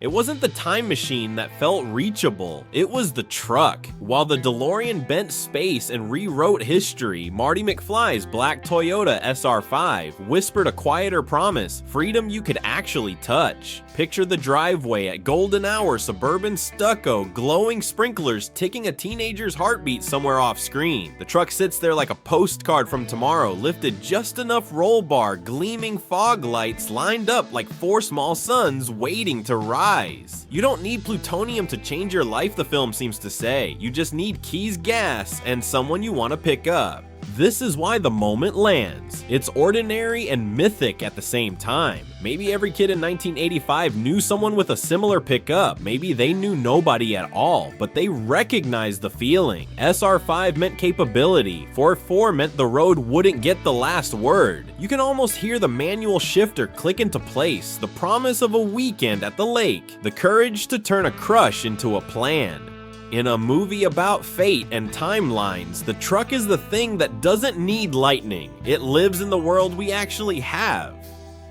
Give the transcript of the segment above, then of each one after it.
It wasn't the time machine that felt reachable, it was the truck. While the DeLorean bent space and rewrote history, Marty McFly's black Toyota SR5 whispered a quieter promise, freedom you could actually touch. Picture the driveway at golden hour, suburban stucco, glowing sprinklers ticking a teenager's heartbeat somewhere off screen. The truck sits there like a postcard from tomorrow, lifted just enough roll bar, gleaming fog lights lined up like 4 small suns waiting to rise. You don't need plutonium to change your life, the film seems to say. You just need keys, gas, and someone you want to pick up. This is why the moment lands. It's ordinary and mythic at the same time. Maybe every kid in 1985 knew someone with a similar pickup. Maybe they knew nobody at all, but they recognized the feeling. SR5 meant capability. 4.4 meant the road wouldn't get the last word. You can almost hear the manual shifter click into place, the promise of a weekend at the lake, the courage to turn a crush into a plan. In a movie about fate and timelines, the truck is the thing that doesn't need lightning. It lives in the world we actually have.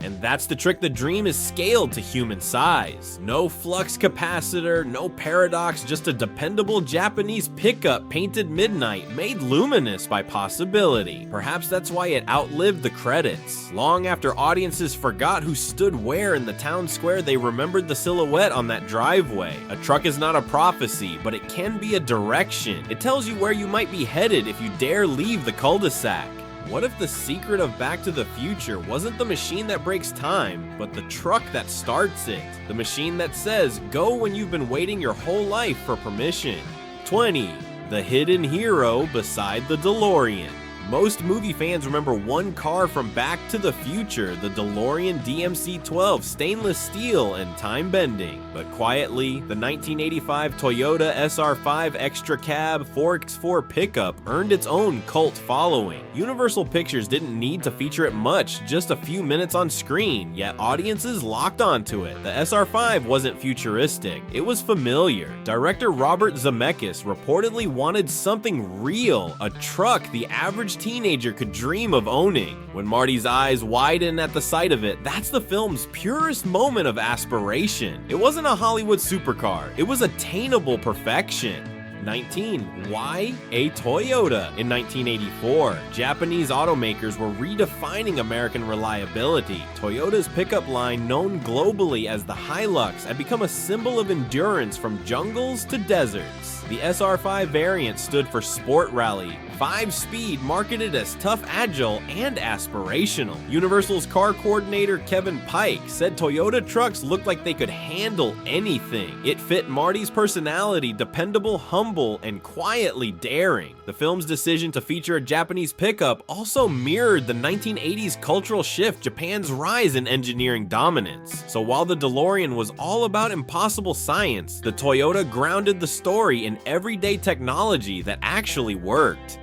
And that's the trick. The dream is scaled to human size. No flux capacitor, no paradox, just a dependable Japanese pickup painted midnight, made luminous by possibility. Perhaps that's why it outlived the credits. Long after audiences forgot who stood where in the town square, they remembered the silhouette on that driveway. A truck is not a prophecy, but it can be a direction. It tells you where you might be headed if you dare leave the cul-de-sac. What if the secret of Back to the Future wasn't the machine that breaks time, but the truck that starts it? The machine that says, go when you've been waiting your whole life for permission. 20. The hidden hero beside the DeLorean. Most movie fans remember one car from Back to the Future, the DeLorean DMC-12 stainless steel and time bending. But quietly, the 1985 Toyota SR5 extra cab 4x4 pickup earned its own cult following. Universal Pictures didn't need to feature it much, just a few minutes on screen, yet audiences locked onto it. The SR5 wasn't futuristic, it was familiar. Director Robert Zemeckis reportedly wanted something real, a truck the average teenager could dream of owning. When Marty's eyes widen at the sight of it, that's the film's purest moment of aspiration. It wasn't a Hollywood supercar, it was attainable perfection. 19. Why a Toyota? In 1984, Japanese automakers were redefining American reliability. Toyota's pickup line, known globally as the Hilux, had become a symbol of endurance from jungles to deserts. The SR5 variant stood for Sport Rally, 5-speed, marketed as tough, agile, and aspirational. Universal's car coordinator Kevin Pike said Toyota trucks looked like they could handle anything. It fit Marty's personality, dependable, humble, and quietly daring. The film's decision to feature a Japanese pickup also mirrored the 1980s cultural shift, Japan's rise in engineering dominance. So while the DeLorean was all about impossible science, the Toyota grounded the story in everyday technology that actually worked.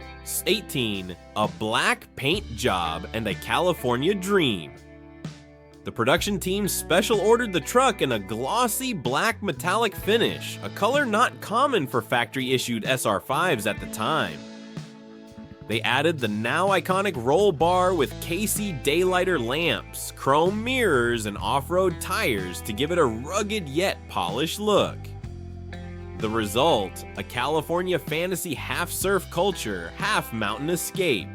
18. A black paint job and a California dream. The production team special ordered the truck in a glossy black metallic finish, a color not common for factory-issued SR5s at the time. They added the now iconic roll bar with KC daylighter lamps, chrome mirrors, and off-road tires to give it a rugged yet polished look. The result, a California fantasy half-surf culture, half-mountain escape.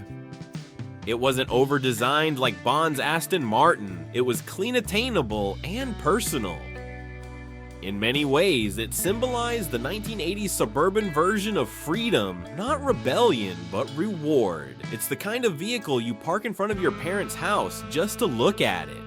It wasn't over-designed like Bond's Aston Martin, it was clean, attainable, and personal. In many ways, it symbolized the 1980s suburban version of freedom, not rebellion, but reward. It's the kind of vehicle you park in front of your parents' house just to look at it.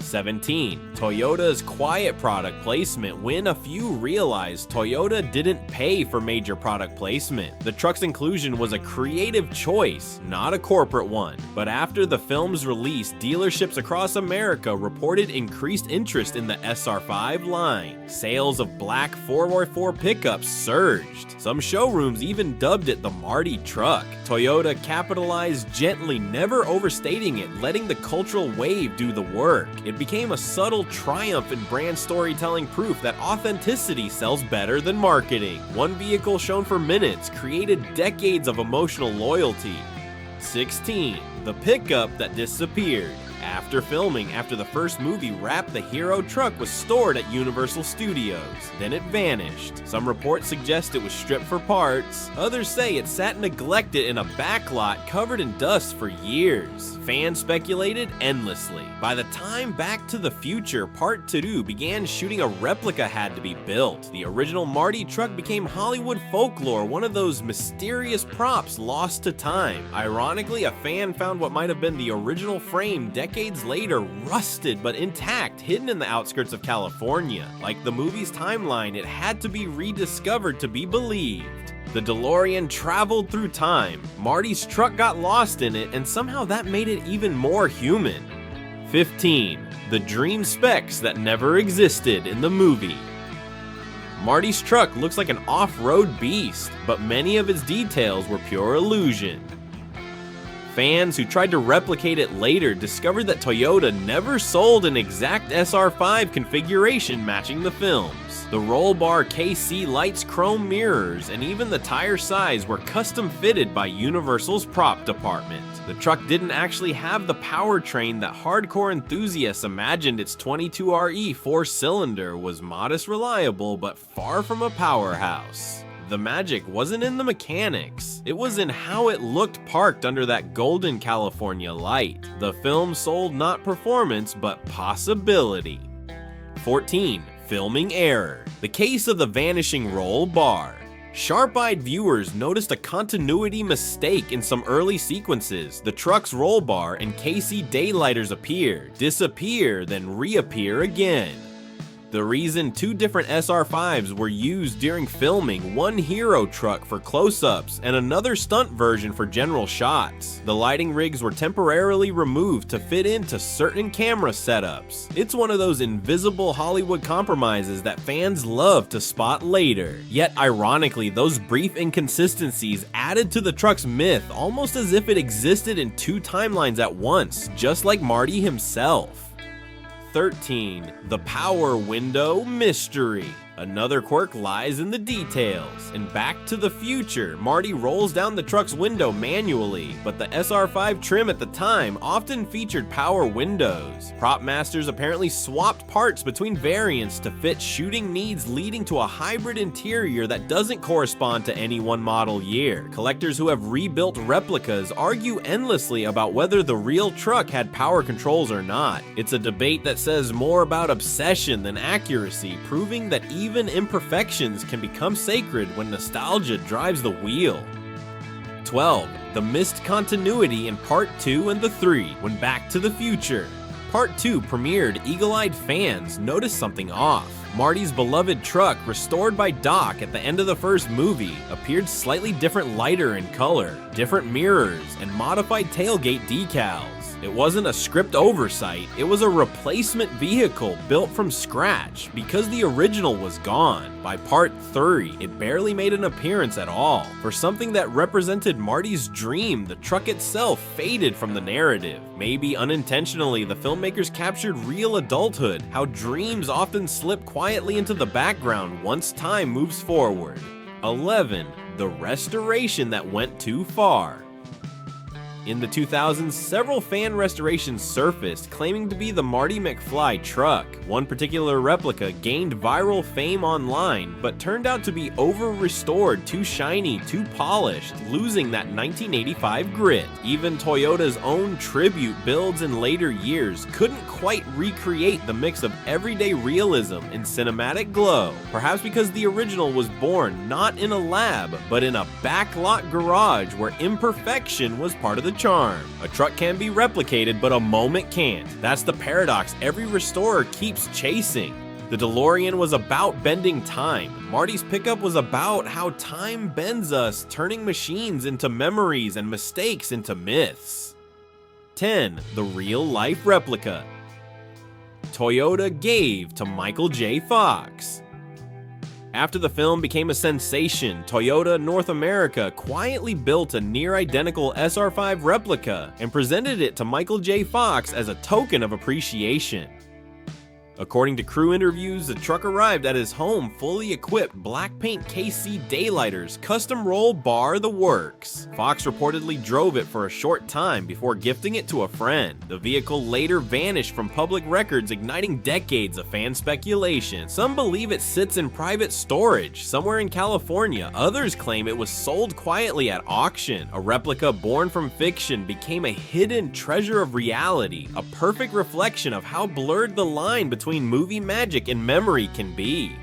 17. Toyota's quiet product placement. When a few realized Toyota didn't pay for major product placement. The truck's inclusion was a creative choice, not a corporate one. But after the film's release, dealerships across America reported increased interest in the SR5 line. Sales of black 4x4 pickups surged. Some showrooms even dubbed it the Marty truck. Toyota capitalized gently, never overstating it, letting the cultural wave do the work. It became a subtle triumph in brand storytelling, proof that authenticity sells better than marketing. One vehicle shown for minutes created decades of emotional loyalty. 16. The pickup that disappeared. After filming, after the first movie wrapped, the hero truck was stored at Universal Studios. Then it vanished. Some reports suggest it was stripped for parts. Others say it sat neglected in a backlot covered in dust for years. Fans speculated endlessly. By the time Back to the Future Part 2 began shooting, a replica had to be built. The original Marty truck became Hollywood folklore, one of those mysterious props lost to time. Ironically, a fan found what might have been the original frame decades later, rusted but intact, hidden in the outskirts of California. Like the movie's timeline, it had to be rediscovered to be believed. The DeLorean traveled through time. Marty's truck got lost in it, and somehow that made it even more human. 15. The dream specs that never existed in the movie. Marty's truck looks like an off-road beast, but many of its details were pure illusion. Fans who tried to replicate it later discovered that Toyota never sold an exact SR5 configuration matching the films. The roll bar, KC lights, chrome mirrors, and even the tire size were custom fitted by Universal's prop department. The truck didn't actually have the powertrain that hardcore enthusiasts imagined. Its 22RE 4-cylinder was modest, reliable, but far from a powerhouse. The magic wasn't in the mechanics, it was in how it looked parked under that golden California light. The film sold not performance, but possibility. 14. Filming error. The case of the vanishing roll bar. Sharp-eyed viewers noticed a continuity mistake in some early sequences. The truck's roll bar and KC daylighters appear, disappear, then reappear again. The reason two different SR5s were used during filming, one hero truck for close-ups and another stunt version for general shots. The lighting rigs were temporarily removed to fit into certain camera setups. It's one of those invisible Hollywood compromises that fans love to spot later. Yet ironically, those brief inconsistencies added to the truck's myth, almost as if it existed in two timelines at once, just like Marty himself. 13. The Power Window Mystery. Another quirk lies in the details. In Back to the Future, Marty rolls down the truck's window manually, but the SR5 trim at the time often featured power windows. Prop masters apparently swapped parts between variants to fit shooting needs, leading to a hybrid interior that doesn't correspond to any one model year. Collectors who have rebuilt replicas argue endlessly about whether the real truck had power controls or not. It's a debate that says more about obsession than accuracy, proving that even imperfections can become sacred when nostalgia drives the wheel. 12. The missed continuity in Part 2 and the 3 when Back to the Future. Part 2 premiered. Eagle-eyed fans noticed something off. Marty's beloved truck, restored by Doc at the end of the first movie, appeared slightly different, lighter in color, different mirrors, and modified tailgate decals. It wasn't a script oversight, it was a replacement vehicle built from scratch because the original was gone. By Part 3, it barely made an appearance at all. For something that represented Marty's dream, the truck itself faded from the narrative. Maybe unintentionally, the filmmakers captured real adulthood, how dreams often slip quietly into the background once time moves forward. 11. The restoration that went too far. In the 2000s, several fan restorations surfaced, claiming to be the Marty McFly truck. One particular replica gained viral fame online, but turned out to be over-restored, too shiny, too polished, losing that 1985 grit. Even Toyota's own tribute builds in later years couldn't quite recreate the mix of everyday realism and cinematic glow, perhaps because the original was born not in a lab, but in a backlot garage where imperfection was part of the charm. A truck can be replicated, but a moment can't. That's the paradox every restorer keeps chasing. The DeLorean was about bending time. Marty's pickup was about how time bends us, turning machines into memories and mistakes into myths. 10. The real-life replica. Toyota gave to Michael J. Fox. After the film became a sensation, Toyota North America quietly built a near-identical SR5 replica and presented it to Michael J. Fox as a token of appreciation. According to crew interviews, the truck arrived at his home fully equipped black paint KC daylighters, custom roll bar, the works. Fox reportedly drove it for a short time before gifting it to a friend. The vehicle later vanished from public records, igniting decades of fan speculation. Some believe it sits in private storage somewhere in California. Others claim it was sold quietly at auction. A replica born from fiction became a hidden treasure of reality, a perfect reflection of how blurred the line between movie magic and memory can be.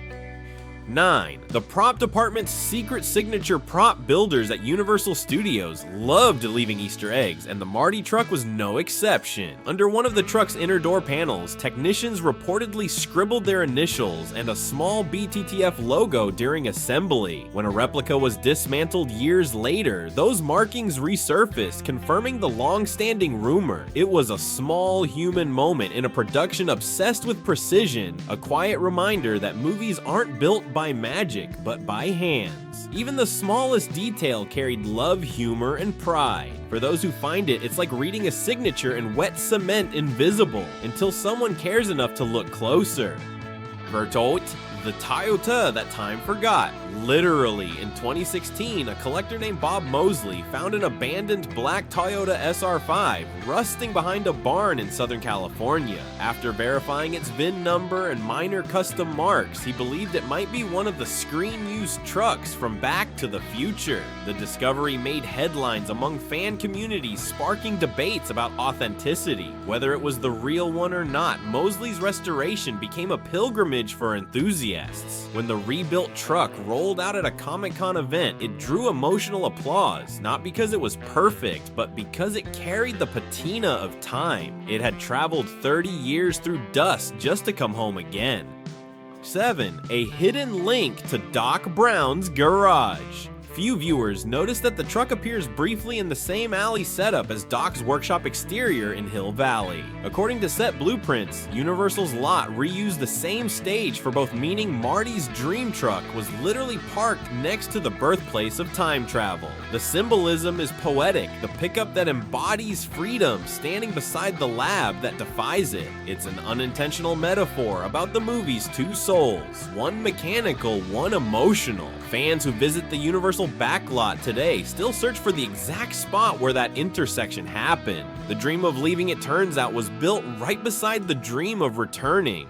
9. The prop department's secret signature prop builders at Universal Studios loved leaving Easter eggs, and the Marty truck was no exception. Under one of the truck's inner door panels, technicians reportedly scribbled their initials and a small BTTF logo during assembly. When a replica was dismantled years later, those markings resurfaced, confirming the long-standing rumor. It was a small human moment in a production obsessed with precision, a quiet reminder that movies aren't built by magic, but by hands. Even the smallest detail carried love, humor, and pride. For those who find it, it's like reading a signature in wet cement, invisible, until someone cares enough to look closer. Vertot, the Toyota that time forgot. Literally, in 2016, a collector named Bob Mosley found an abandoned black Toyota SR5 rusting behind a barn in Southern California. After verifying its VIN number and minor custom marks, he believed it might be one of the screen-used trucks from Back to the Future. The discovery made headlines among fan communities, sparking debates about authenticity. Whether it was the real one or not, Mosley's restoration became a pilgrimage for enthusiasts. When the rebuilt truck rolled out at a Comic-Con event, it drew emotional applause, not because it was perfect, but because it carried the patina of time. It had traveled 30 years through dust just to come home again. 7. A hidden link to Doc Brown's garage. Few viewers noticed that the truck appears briefly in the same alley setup as Doc's workshop exterior in Hill Valley. According to set blueprints, Universal's lot reused the same stage for both, meaning Marty's dream truck was literally parked next to the birthplace of time travel. The symbolism is poetic, the pickup that embodies freedom standing beside the lab that defies it. It's an unintentional metaphor about the movie's two souls, one mechanical, one emotional. Fans who visit the Universal backlot today still search for the exact spot where that intersection happened. The dream of leaving, it turns out, was built right beside the dream of returning.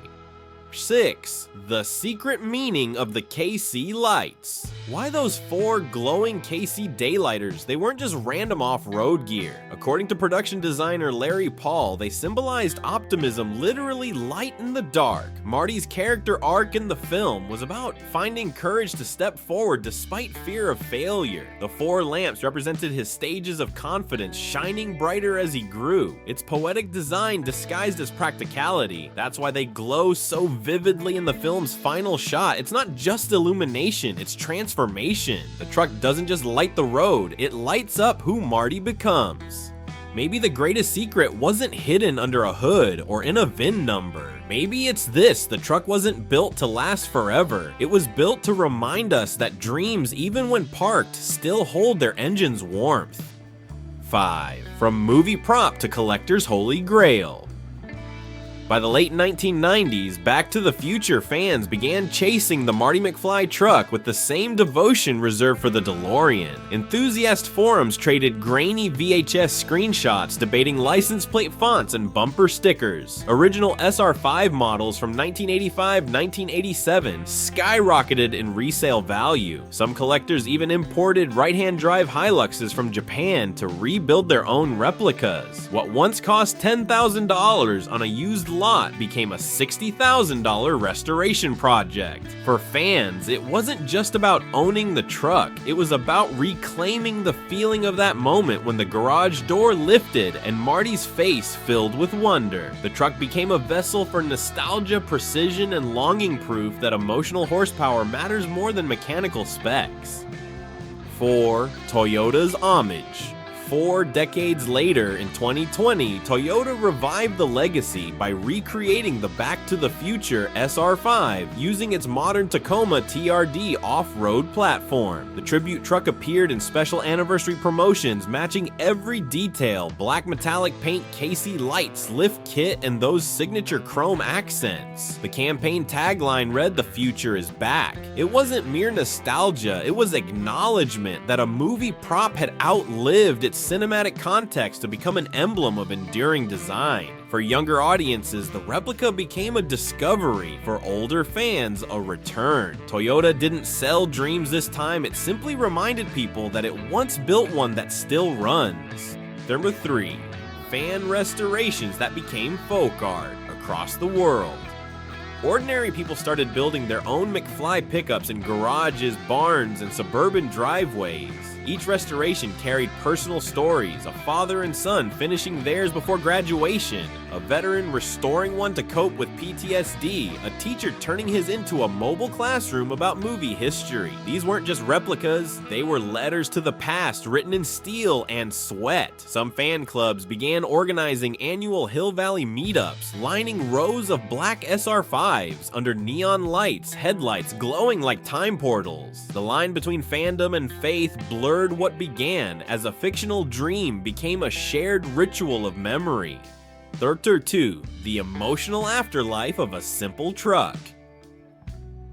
6. The secret meaning of the KC lights. Why those 4 glowing KC daylighters? They weren't just random off-road gear. According to production designer Larry Paul, they symbolized optimism, literally light in the dark. Marty's character arc in the film was about finding courage to step forward despite fear of failure. The 4 lamps represented his stages of confidence, shining brighter as he grew. It's poetic design disguised as practicality. That's why they glow so vividly in the film's final shot. It's not just illumination, it's transformation. The truck doesn't just light the road, it lights up who Marty becomes. Maybe the greatest secret wasn't hidden under a hood or in a VIN number. Maybe it's this: the truck wasn't built to last forever. It was built to remind us that dreams, even when parked, still hold their engine's warmth. 5. From movie prop to collector's holy grail. By the late 1990s, Back to the Future fans began chasing the Marty McFly truck with the same devotion reserved for the DeLorean. Enthusiast forums traded grainy VHS screenshots debating license plate fonts and bumper stickers. Original SR5 models from 1985-1987 skyrocketed in resale value. Some collectors even imported right-hand drive Hiluxes from Japan to rebuild their own replicas. What once cost $10,000 on a used lot became a $60,000 restoration project. For fans, it wasn't just about owning the truck, it was about reclaiming the feeling of that moment when the garage door lifted and Marty's face filled with wonder. The truck became a vessel for nostalgia, precision, and longing, proof that emotional horsepower matters more than mechanical specs. 4. Toyota's Homage. 4 decades later, in 2020, Toyota revived the legacy by recreating the Back to the Future SR5 using its modern Tacoma TRD off-road platform. The tribute truck appeared in special anniversary promotions matching every detail: black metallic paint, Casey lights, lift kit, and those signature chrome accents. The campaign tagline read, "The future is back." It wasn't mere nostalgia, it was acknowledgement that a movie prop had outlived its cinematic context to become an emblem of enduring design. For younger audiences, the replica became a discovery. For older fans, a return. Toyota didn't sell dreams this time, it simply reminded people that it once built one that still runs. Number 3. Fan restorations that became folk art across the world. Ordinary people started building their own McFly pickups in garages, barns, and suburban driveways. Each restoration carried personal stories: a father and son finishing theirs before graduation, a veteran restoring one to cope with PTSD, a teacher turning his into a mobile classroom about movie history. These weren't just replicas, they were letters to the past written in steel and sweat. Some fan clubs began organizing annual Hill Valley meetups, lining rows of black SR5s under neon lights, headlights glowing like time portals. The line between fandom and faith blurred what began as a fictional dream became a shared ritual of memory. Chapter 2. The emotional afterlife of a simple truck.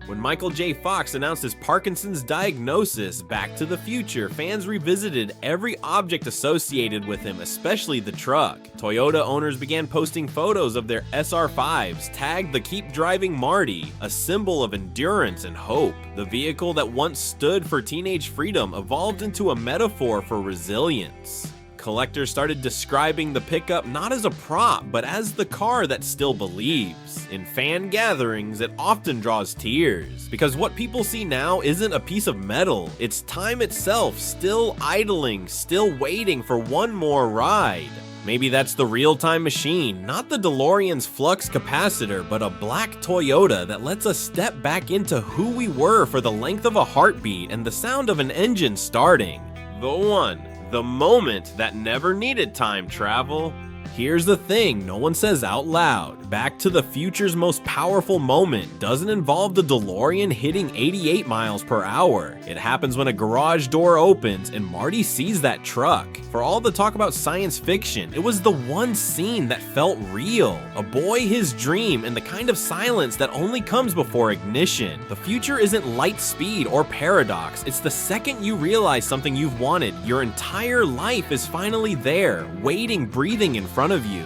When Michael J. Fox announced his Parkinson's diagnosis, Back to the Future fans revisited every object associated with him, especially the truck. Toyota owners began posting photos of their SR5s, tagged the "Keep Driving Marty," a symbol of endurance and hope. The vehicle that once stood for teenage freedom evolved into a metaphor for resilience. Collectors started describing the pickup not as a prop, but as the car that still believes. In fan gatherings, it often draws tears, because what people see now isn't a piece of metal, it's time itself, still idling, still waiting for one more ride. Maybe that's the real-time machine, not the DeLorean's flux capacitor, but a black Toyota that lets us step back into who we were for the length of a heartbeat and the sound of an engine starting. The one. The moment that never needed time travel. Here's the thing no one says out loud. Back to the Future's most powerful moment doesn't involve the DeLorean hitting 88 miles per hour. It happens when a garage door opens and Marty sees that truck. For all the talk about science fiction, it was the one scene that felt real. A boy, his dream, and the kind of silence that only comes before ignition. The future isn't light speed or paradox. It's the second you realize something you've wanted, your entire life is finally there, waiting, breathing in front of you.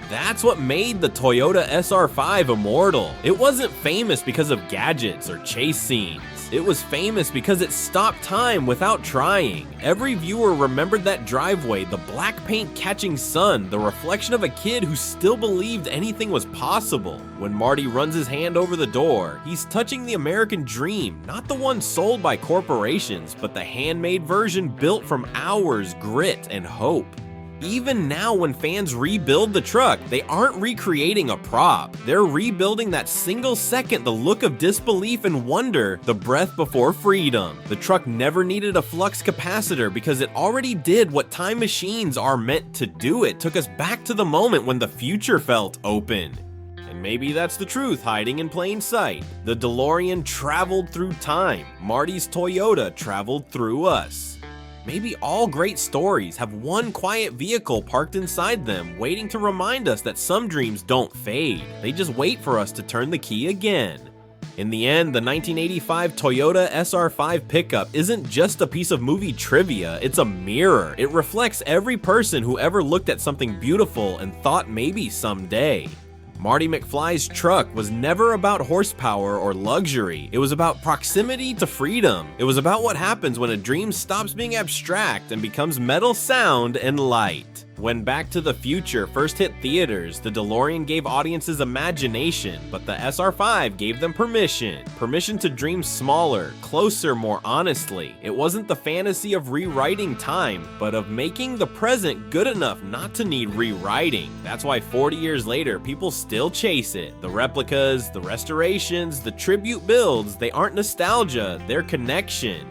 That's what made the Toyota SR5 immortal. It wasn't famous because of gadgets or chase scenes. It was famous because it stopped time without trying. Every viewer remembered that driveway, the black paint catching sun, the reflection of a kid who still believed anything was possible. When Marty runs his hand over the door, he's touching the American dream, not the one sold by corporations, but the handmade version built from hours, grit, and hope. Even now, when fans rebuild the truck, they aren't recreating a prop. They're rebuilding that single second, the look of disbelief and wonder, the breath before freedom. The truck never needed a flux capacitor because it already did what time machines are meant to do. It took us back to the moment when the future felt open. And maybe that's the truth hiding in plain sight. The DeLorean traveled through time. Marty's Toyota traveled through us. Maybe all great stories have one quiet vehicle parked inside them, waiting to remind us that some dreams don't fade. They just wait for us to turn the key again. In the end, the 1985 Toyota SR5 pickup isn't just a piece of movie trivia, it's a mirror. It reflects every person who ever looked at something beautiful and thought maybe someday. Marty McFly's truck was never about horsepower or luxury. It was about proximity to freedom. It was about what happens when a dream stops being abstract and becomes metal, sound, and light. When Back to the Future first hit theaters, the DeLorean gave audiences imagination, but the SR5 gave them permission. Permission to dream smaller, closer, more honestly. It wasn't the fantasy of rewriting time, but of making the present good enough not to need rewriting. That's why 40 years later, people still chase it. The replicas, the restorations, the tribute builds, they aren't nostalgia, they're connection.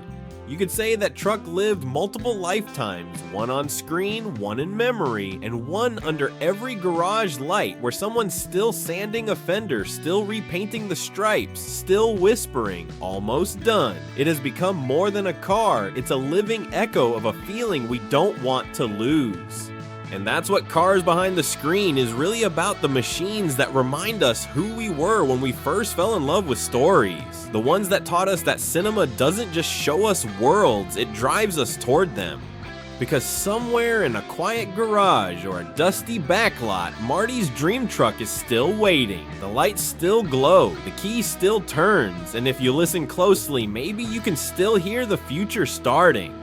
You could say that truck lived multiple lifetimes, one on screen, one in memory, and one under every garage light where someone's still sanding a fender, still repainting the stripes, still whispering, almost done. It has become more than a car, it's a living echo of a feeling we don't want to lose. And that's what Cars Behind the Screen is really about, the machines that remind us who we were when we first fell in love with stories. The ones that taught us that cinema doesn't just show us worlds, it drives us toward them. Because somewhere in a quiet garage or a dusty backlot, Marty's dream truck is still waiting. The lights still glow, the key still turns, and if you listen closely, maybe you can still hear the future starting.